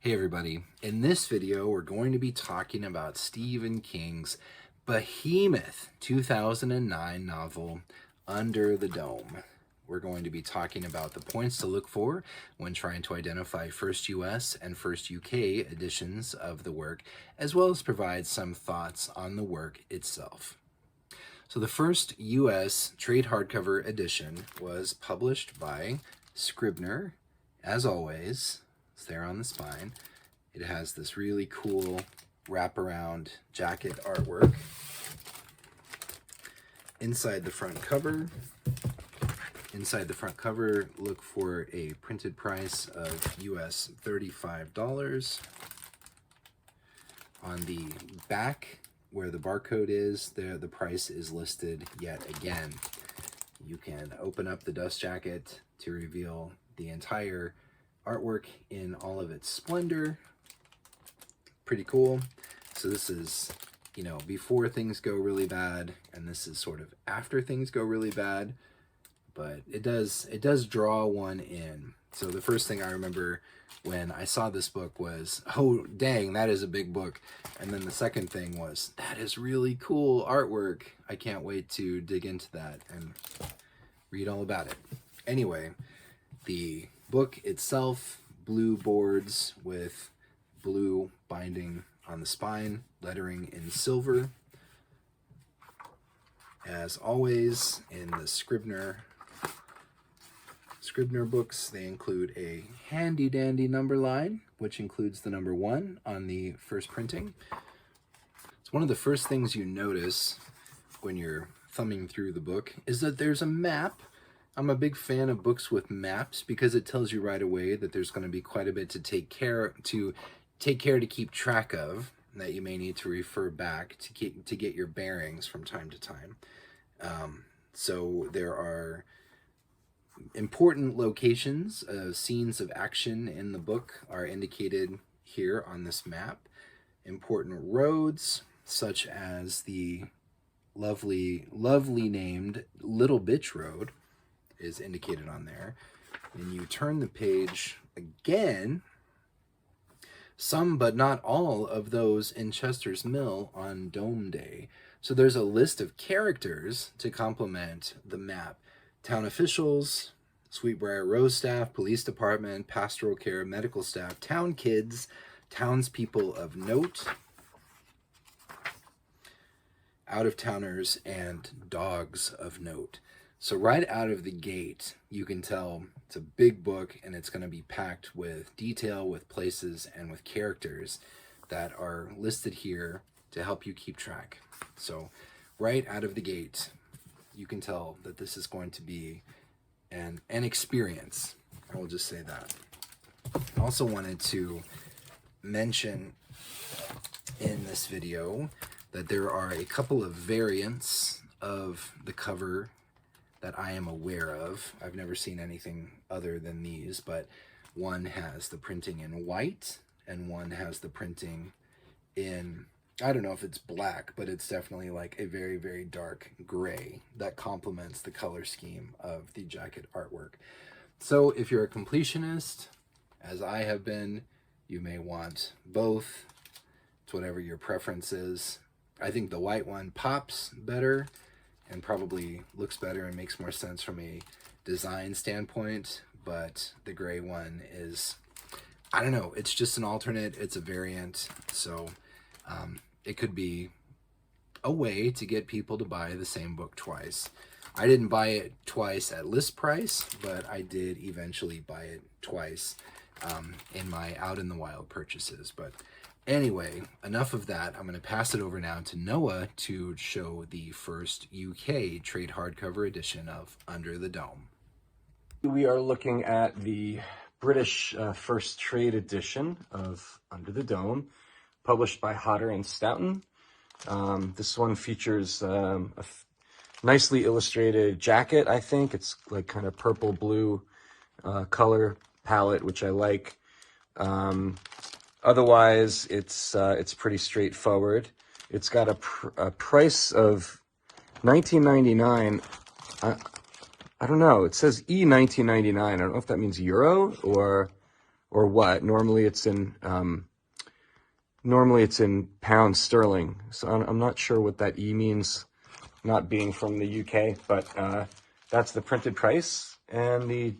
Hey everybody, in this video we're going to be talking about Stephen King's behemoth 2009 novel, Under the Dome. We're going to be talking about the points to look for when trying to identify first US and first UK editions of the work, as well as provide some thoughts on the work itself. So the first US trade hardcover edition was published by Scribner, as always. It's there on the spine. It has this really cool wraparound jacket artwork. Inside the front cover, look for a printed price of US $35. On the back, where the barcode is, the price is listed yet again. You can open up the dust jacket to reveal the entire artwork in all of its splendor. Pretty cool. So this is, before things go really bad, and this is sort of after things go really bad, but it does draw one in. So the first thing I remember when I saw this book was, oh dang, that is a big book. And then the second thing was, that is really cool artwork. I can't wait to dig into that and read all about it. Anyway, the book itself, blue boards with blue binding on the spine, lettering in silver. As always, in the Scribner books, they include a handy dandy number line, which includes the number 1 on the first printing. It's one of the first things you notice when you're thumbing through the book is that there's a map. I'm a big fan of books with maps because it tells you right away that there's going to be quite a bit to take care to keep track of, that you may need to refer back to get your bearings from time to time. So there are important locations, scenes of action in the book are indicated here on this map. Important roads, such as the lovely named Little Bitch Road, is indicated on there. And you turn the page again, some but not all of those in Chester's Mill on Dome Day. So there's a list of characters to complement the map. Town officials, Sweetbriar Rose staff, police department, pastoral care, medical staff, town kids, townspeople of note, out-of-towners, and dogs of note. So right out of the gate, you can tell it's a big book and it's going to be packed with detail, with places, and with characters that are listed here to help you keep track. So right out of the gate, you can tell that this is going to be an experience. I will just say that. I also wanted to mention in this video that there are a couple of variants of the cover that I am aware of. I've never seen anything other than these, but one has the printing in white and one has the printing in, I don't know if it's black, but it's definitely like a very, very dark gray that complements the color scheme of the jacket artwork. So if you're a completionist, as I have been, you may want both. It's whatever your preference is. I think the white one pops better and probably looks better and makes more sense from a design standpoint, but the gray one is, I don't know, it's just an alternate, it's a variant, so it could be a way to get people to buy the same book twice. I didn't buy it twice at list price, but I did eventually buy it twice in my out in the wild purchases. But anyway, enough of that. I'm going to pass it over now to Noah to show the first UK trade hardcover edition of Under the Dome. We are looking at the British first trade edition of Under the Dome, published by Hodder and Stoughton. This one features nicely illustrated jacket, I think. It's like kind of purple blue color palette, which I like. Otherwise, it's pretty straightforward. It's got a price of $19.99. I don't know. It says E19.99. I don't know if that means euro or or what. Normally it's in pounds sterling. So I'm not sure what that E means, not being from the UK, but that's the printed price. And the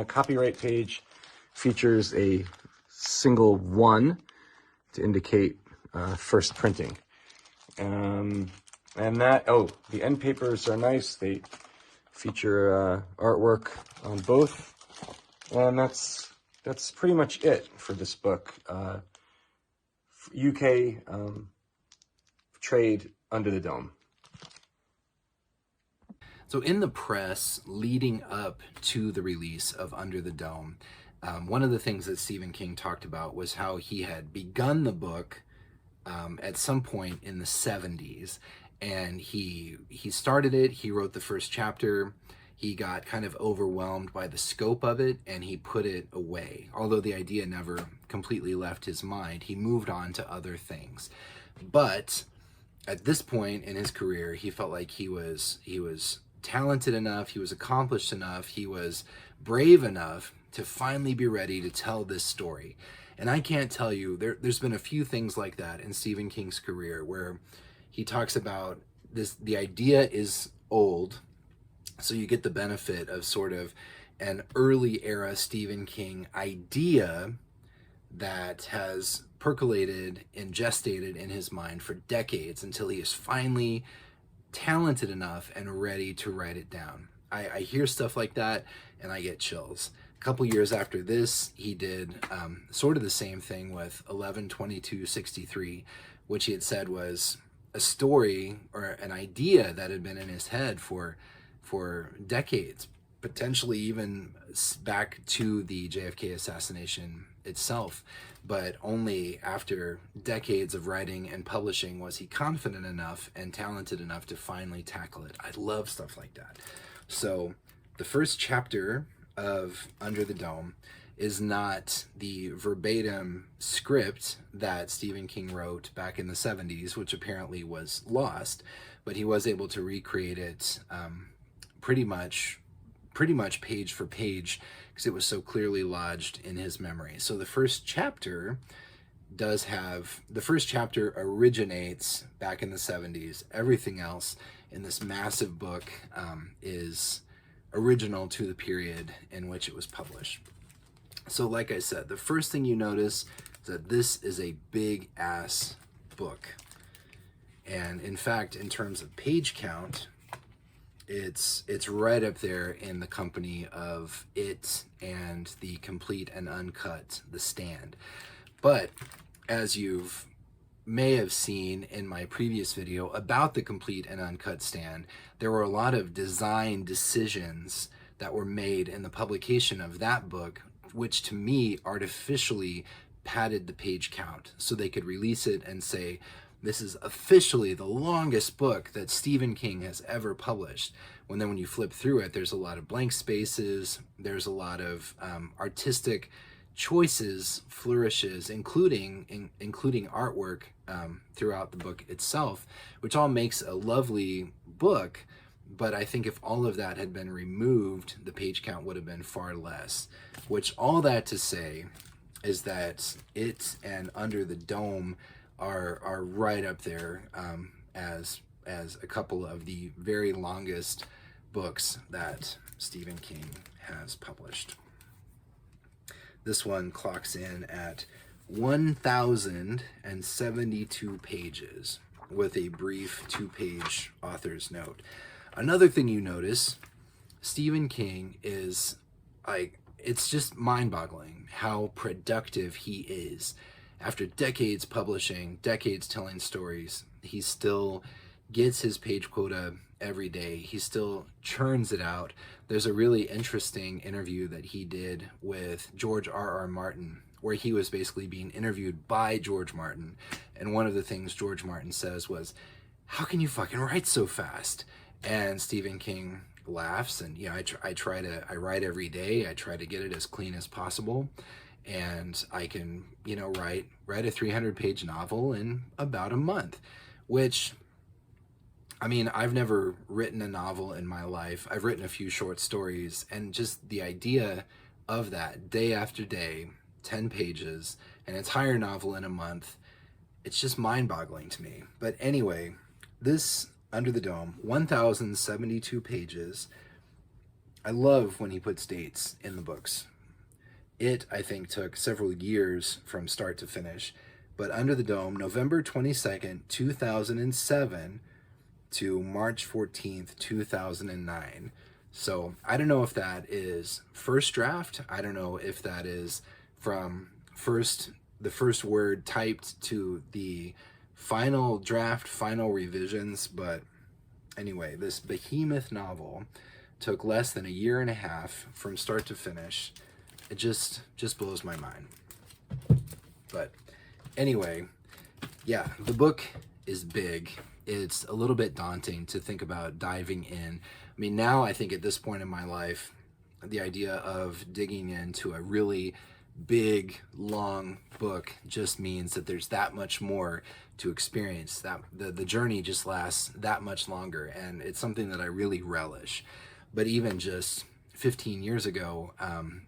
copyright page features a single 1 to indicate first printing. And the end papers are nice. They feature artwork on both. And that's pretty much it for this book. UK trade Under the Dome. So in the press leading up to the release of Under the Dome, one of the things that Stephen King talked about was how he had begun the book at some point in the 70s, and he started it, he wrote the first chapter, he got kind of overwhelmed by the scope of it, and he put it away. Although the idea never completely left his mind, he moved on to other things. But at this point in his career, he felt like he was talented enough, he was accomplished enough, he was brave enough to finally be ready to tell this story. And I can't tell you, there's been a few things like that in Stephen King's career where he talks about this, the idea is old, so you get the benefit of sort of an early era Stephen King idea that has percolated and gestated in his mind for decades until he is finally talented enough and ready to write it down. I hear stuff like that and I get chills. A couple years after this, he did sort of the same thing with 11/22/63, which he had said was a story or an idea that had been in his head for decades, potentially even back to the JFK assassination itself. But only after decades of writing and publishing was he confident enough and talented enough to finally tackle it. I love stuff like that. So the first chapter of Under the Dome is not the verbatim script that Stephen King wrote back in the 70s, which apparently was lost, but he was able to recreate it pretty much page for page because it was so clearly lodged in his memory. So the first chapter originates back in the 70s. Everything else in this massive book is original to the period in which it was published. So like I said, the first thing you notice is that this is a big ass book. And in fact, in terms of page count, it's right up there in the company of it and the complete and uncut The Stand. But as you've may have seen in my previous video about the complete and uncut Stand, there were a lot of design decisions that were made in the publication of that book, which to me artificially padded the page count so they could release it and say, this is officially the longest book that Stephen King has ever published. When you flip through it, there's a lot of blank spaces, there's a lot of artistic choices, flourishes, including artwork throughout the book itself, which all makes a lovely book. But I think if all of that had been removed, the page count would have been far less. Which, all that to say is that it and Under the Dome are right up there as a couple of the very longest books that Stephen King has published. This one clocks in at 1,072 pages with a brief 2-page author's note. Another thing you notice, Stephen King is it's just mind-boggling how productive he is. After decades publishing, decades telling stories, he still gets his page quota every day. He still churns it out. There's a really interesting interview that he did with George R.R. Martin, where he was basically being interviewed by George Martin. And one of the things George Martin says was, "How can you fucking write so fast?" And Stephen King laughs and, I write every day. I try to get it as clean as possible. And I can, write a 300-page novel in about a month, which, I've never written a novel in my life. I've written a few short stories, and just the idea of that day after day, 10 pages, an entire novel in a month. It's just mind-boggling to me. But anyway, this Under the Dome, 1,072 pages. I love when he puts dates in the books. It, I think, took several years from start to finish. But Under the Dome, November 22nd, 2007 to March 14th, 2009. So I don't know if that is first draft. I don't know if that is from the first word typed to the final draft, final revisions. But anyway, this behemoth novel took less than a year and a half from start to finish. It just blows my mind. But anyway, yeah, the book is big. It's a little bit daunting to think about diving in. I mean, now I think at this point in my life, the idea of digging into a really big, long book just means that there's that much more to experience, that the journey just lasts that much longer, and it's something that I really relish. But even just 15 years ago,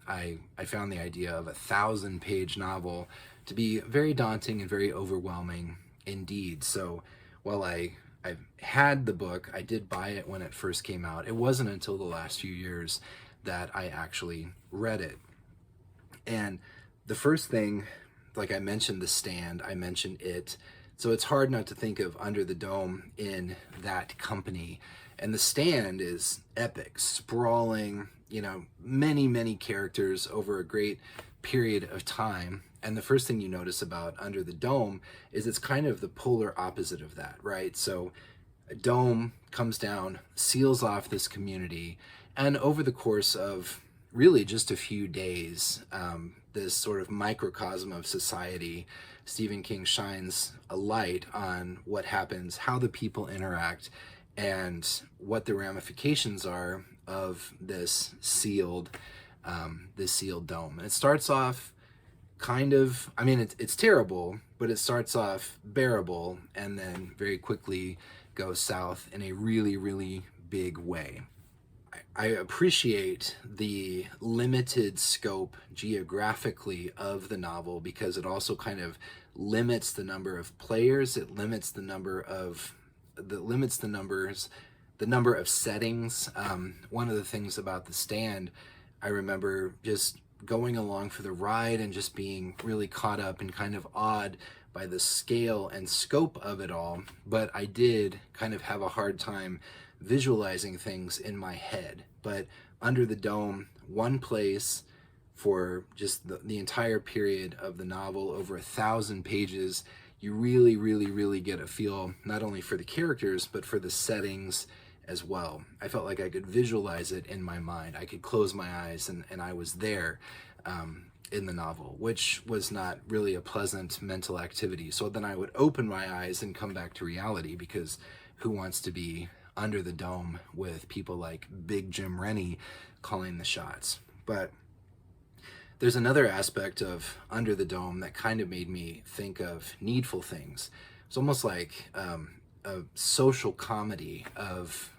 I found the idea of a 1,000-page novel to be very daunting and very overwhelming indeed. So while I've had the book, I did buy it when it first came out. It wasn't until the last few years that I actually read it. And the first thing, like I mentioned The Stand, I mentioned It. So it's hard not to think of Under the Dome in that company. And The Stand is epic, sprawling, many, many characters over a great period of time. And the first thing you notice about Under the Dome is it's kind of the polar opposite of that, right? So a dome comes down, seals off this community, and over the course of really just a few days, this sort of microcosm of society, Stephen King shines a light on what happens, how the people interact, and what the ramifications are of this sealed dome. And it starts off it's terrible, but it starts off bearable and then very quickly goes south in a really, really big way. I appreciate the limited scope geographically of the novel because it also kind of limits the number of players. It limits the number of settings. One of the things about The Stand, I remember just going along for the ride and just being really caught up and kind of awed by the scale and scope of it all. But I did kind of have a hard time visualizing things in my head. But Under the Dome, one place for just the entire period of the novel, over 1,000 pages, you really, really, really get a feel not only for the characters, but for the settings as well. I felt like I could visualize it in my mind. I could close my eyes and I was there in the novel, which was not really a pleasant mental activity. So then I would open my eyes and come back to reality, because who wants to be under the dome with people like Big Jim Rennie calling the shots? But there's another aspect of Under the Dome that kind of made me think of Needful Things. It's almost like a social comedy of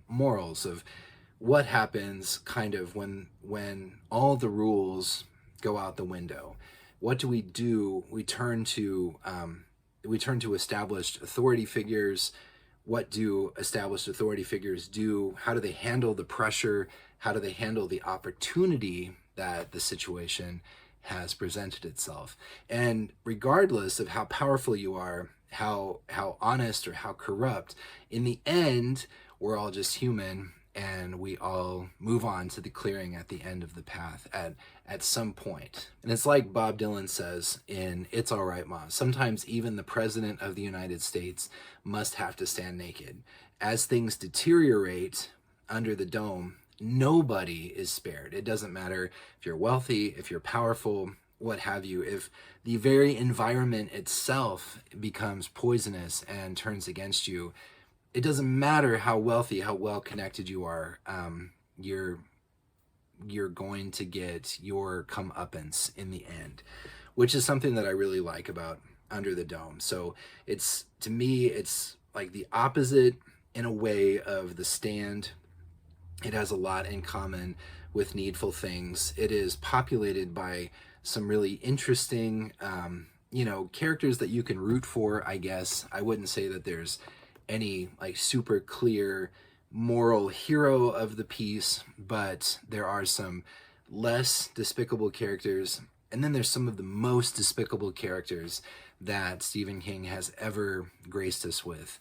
morals, of what happens kind of when all the rules go out the window. What do? We turn to established authority figures. What do established authority figures do? How do they handle the pressure? How do they handle the opportunity that the situation has presented itself? And regardless of how powerful you are, how honest or how corrupt, in the end, we're all just human, and we all move on to the clearing at the end of the path at some point. And it's like Bob Dylan says in It's All Right, Ma, sometimes even the President of the United States must have to stand naked. As things deteriorate under the dome, nobody is spared. It doesn't matter if you're wealthy, if you're powerful, what have you. If the very environment itself becomes poisonous and turns against you, it doesn't matter how wealthy, how well connected you are. You're going to get your comeuppance in the end, which is something that I really like about Under the Dome. So to me, it's like the opposite in a way of The Stand. It has a lot in common with Needful Things. It is populated by some really interesting, characters that you can root for, I guess. I wouldn't say that there's any like super clear moral hero of the piece, but there are some less despicable characters, and then there's some of the most despicable characters that Stephen King has ever graced us with.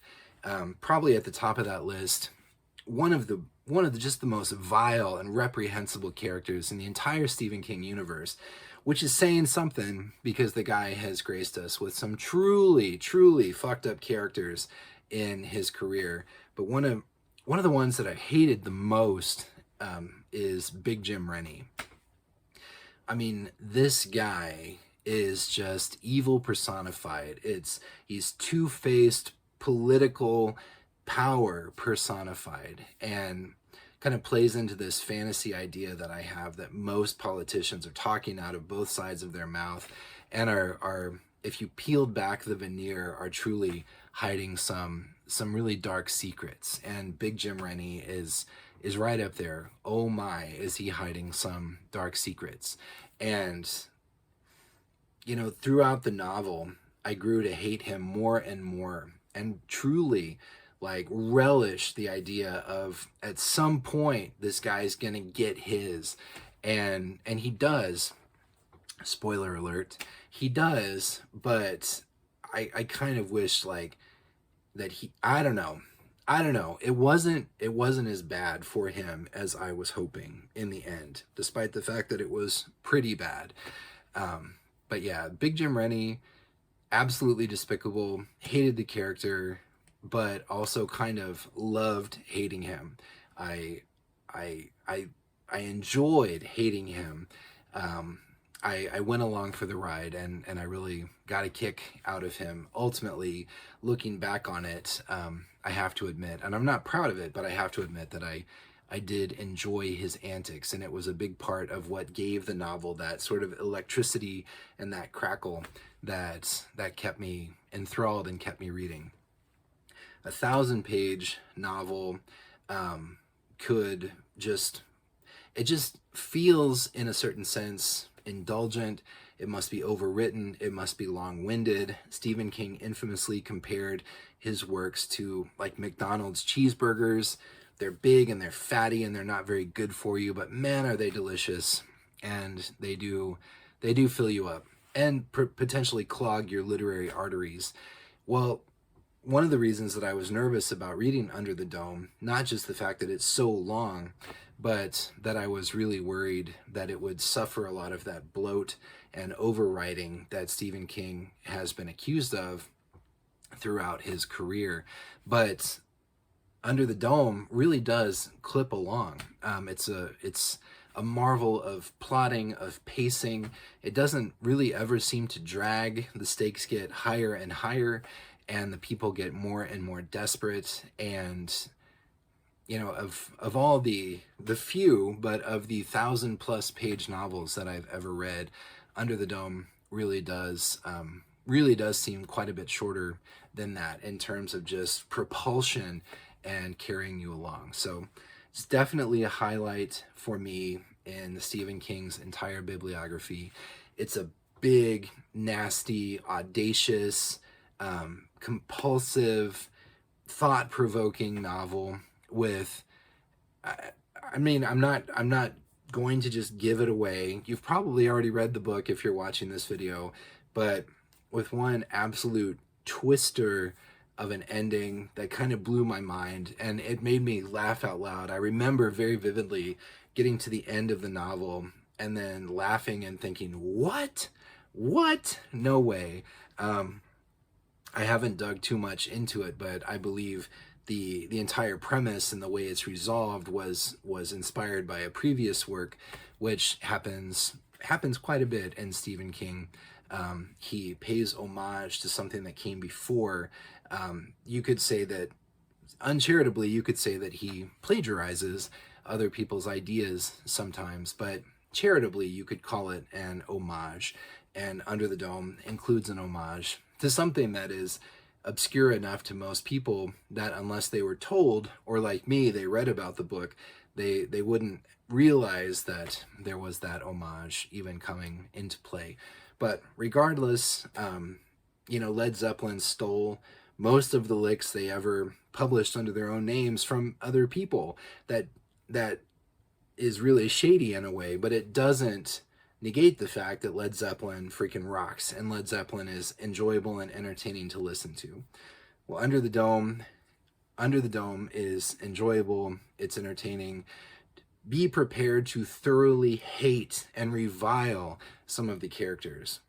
Probably at the top of that list, one of the just the most vile and reprehensible characters in the entire Stephen King universe, which is saying something because the guy has graced us with some truly, truly fucked up characters in his career. But one of the ones that I hated the most is Big Jim Rennie. I mean, this guy is just evil personified. He's two-faced political power personified, and kind of plays into this fantasy idea that I have that most politicians are talking out of both sides of their mouth, and are if you peeled back the veneer, are truly hiding some really dark secrets. And Big Jim Rennie is right up there. Oh my, is he hiding some dark secrets? And throughout the novel, I grew to hate him more and more, and truly like relish the idea of at some point this guy's gonna get his, and he does. Spoiler alert, he does. But I kind of wish like that he, I don't know, it wasn't as bad for him as I was hoping in the end, despite the fact that it was pretty bad. But yeah, Big Jim Rennie, absolutely despicable. Hated the character, but also kind of loved hating him. I I I I enjoyed hating him. I went along for the ride, and I really got a kick out of him. Ultimately, looking back on it, I have to admit, and I'm not proud of it, but I have to admit that I did enjoy his antics, and it was a big part of what gave the novel that sort of electricity and that crackle that kept me enthralled and kept me reading. 1,000-page novel, could just, it just feels in a certain sense indulgent. It must be overwritten. It must be long-winded. Stephen King infamously compared his works to like McDonald's cheeseburgers. They're big and they're fatty and they're not very good for you, but man, are they delicious. And they do fill you up and potentially clog your literary arteries. Well, one of the reasons that I was nervous about reading Under the Dome, not just the fact that it's so long, but that I was really worried that it would suffer a lot of that bloat and overwriting that Stephen King has been accused of throughout his career. But Under the Dome really does clip along. It's a marvel of plotting, of pacing. It doesn't really ever seem to drag. The stakes get higher and higher, and the people get more and more desperate. And of all the few, but of the 1,000+ page novels that I've ever read, Under the Dome really does seem quite a bit shorter than that in terms of just propulsion and carrying you along. So it's definitely a highlight for me in the Stephen King's entire bibliography. It's a big, nasty, audacious, compulsive, thought-provoking novel with, I'm not going to just give it away. You've probably already read the book if you're watching this video, but with one absolute twister of an ending that kind of blew my mind, and it made me laugh out loud. I remember very vividly getting to the end of the novel and then laughing and thinking, what? No way. I haven't dug too much into it, but I believe the entire premise and the way it's resolved was inspired by a previous work, which happens quite a bit in Stephen King. He pays homage to something that came before. You could say that, uncharitably, you could say that he plagiarizes other people's ideas sometimes, but charitably, you could call it an homage. And Under the Dome includes an homage to something that is obscure enough to most people that unless they were told, or like me, they read about the book, they wouldn't realize that there was that homage even coming into play. But regardless, Led Zeppelin stole most of the licks they ever published under their own names from other people. That is really shady in a way, but it doesn't negate the fact that Led Zeppelin freaking rocks, and Led Zeppelin is enjoyable and entertaining to listen to. Well, Under the Dome is enjoyable, it's entertaining. Be prepared to thoroughly hate and revile some of the characters,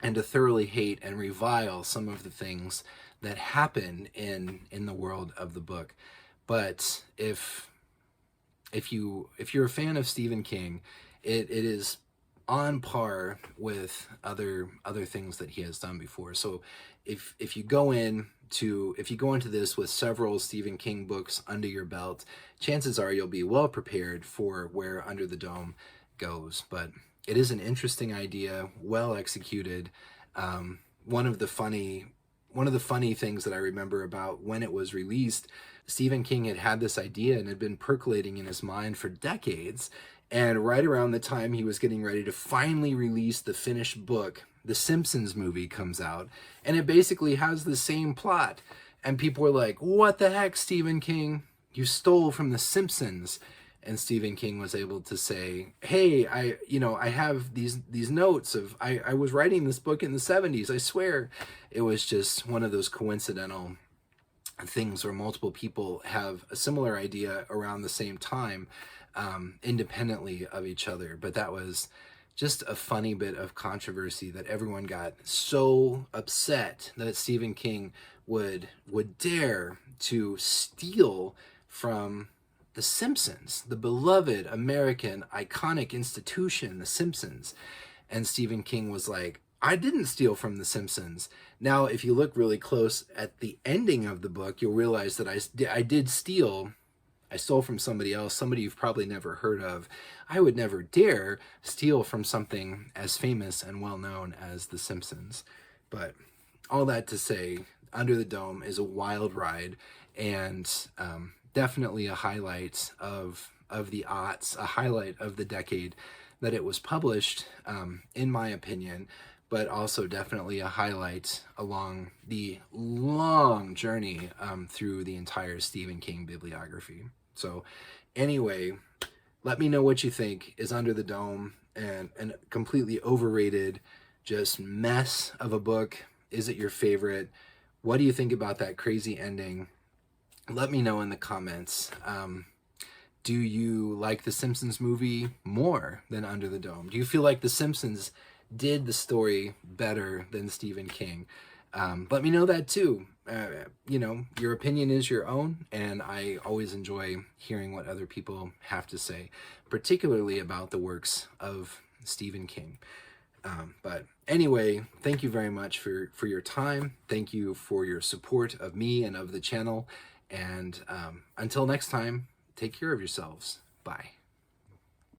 and to thoroughly hate and revile some of the things that happen in the world of the book. But if you're a fan of Stephen King, it is on par with other things that he has done before. So if you go into this with several Stephen King books under your belt, chances are you'll be well prepared for where Under the Dome goes. But it is an interesting idea, well executed. One of the funny things that I remember about when it was released, Stephen King had this idea and had been percolating in his mind for decades. And right around the time he was getting ready to finally release the finished book, the Simpsons movie comes out, and it basically has the same plot. And people were like, "What the heck, Stephen King? You stole from the Simpsons." And Stephen King was able to say, "Hey, I have these notes of I was writing this book in the 70s. I swear." It was just one of those coincidental things where multiple people have a similar idea around the same time, independently of each other. But that was just a funny bit of controversy that everyone got so upset that Stephen King would dare to steal from the Simpsons, the beloved American iconic institution, the Simpsons. And Stephen King was like, "I didn't steal from the Simpsons." Now, if you look really close at the ending of the book, you'll realize that I did steal. I stole from somebody else, somebody you've probably never heard of. I would never dare steal from something as famous and well-known as The Simpsons. But all that to say, Under the Dome is a wild ride, and definitely a highlight of the aughts, a highlight of the decade that it was published, in my opinion, but also definitely a highlight along the long journey through the entire Stephen King bibliography. So anyway, let me know what you think. Is Under the Dome and completely overrated just mess of a book? Is it your favorite? What do you think about that crazy ending? Let me know in the comments. Do you like the Simpsons movie more than Under the Dome? Do you feel like the Simpsons did the story better than Stephen King? Let me know that too. Your opinion is your own, and I always enjoy hearing what other people have to say, particularly about the works of Stephen King. But anyway, thank you very much for your time. Thank you for your support of me and of the channel. And until next time, take care of yourselves. Bye.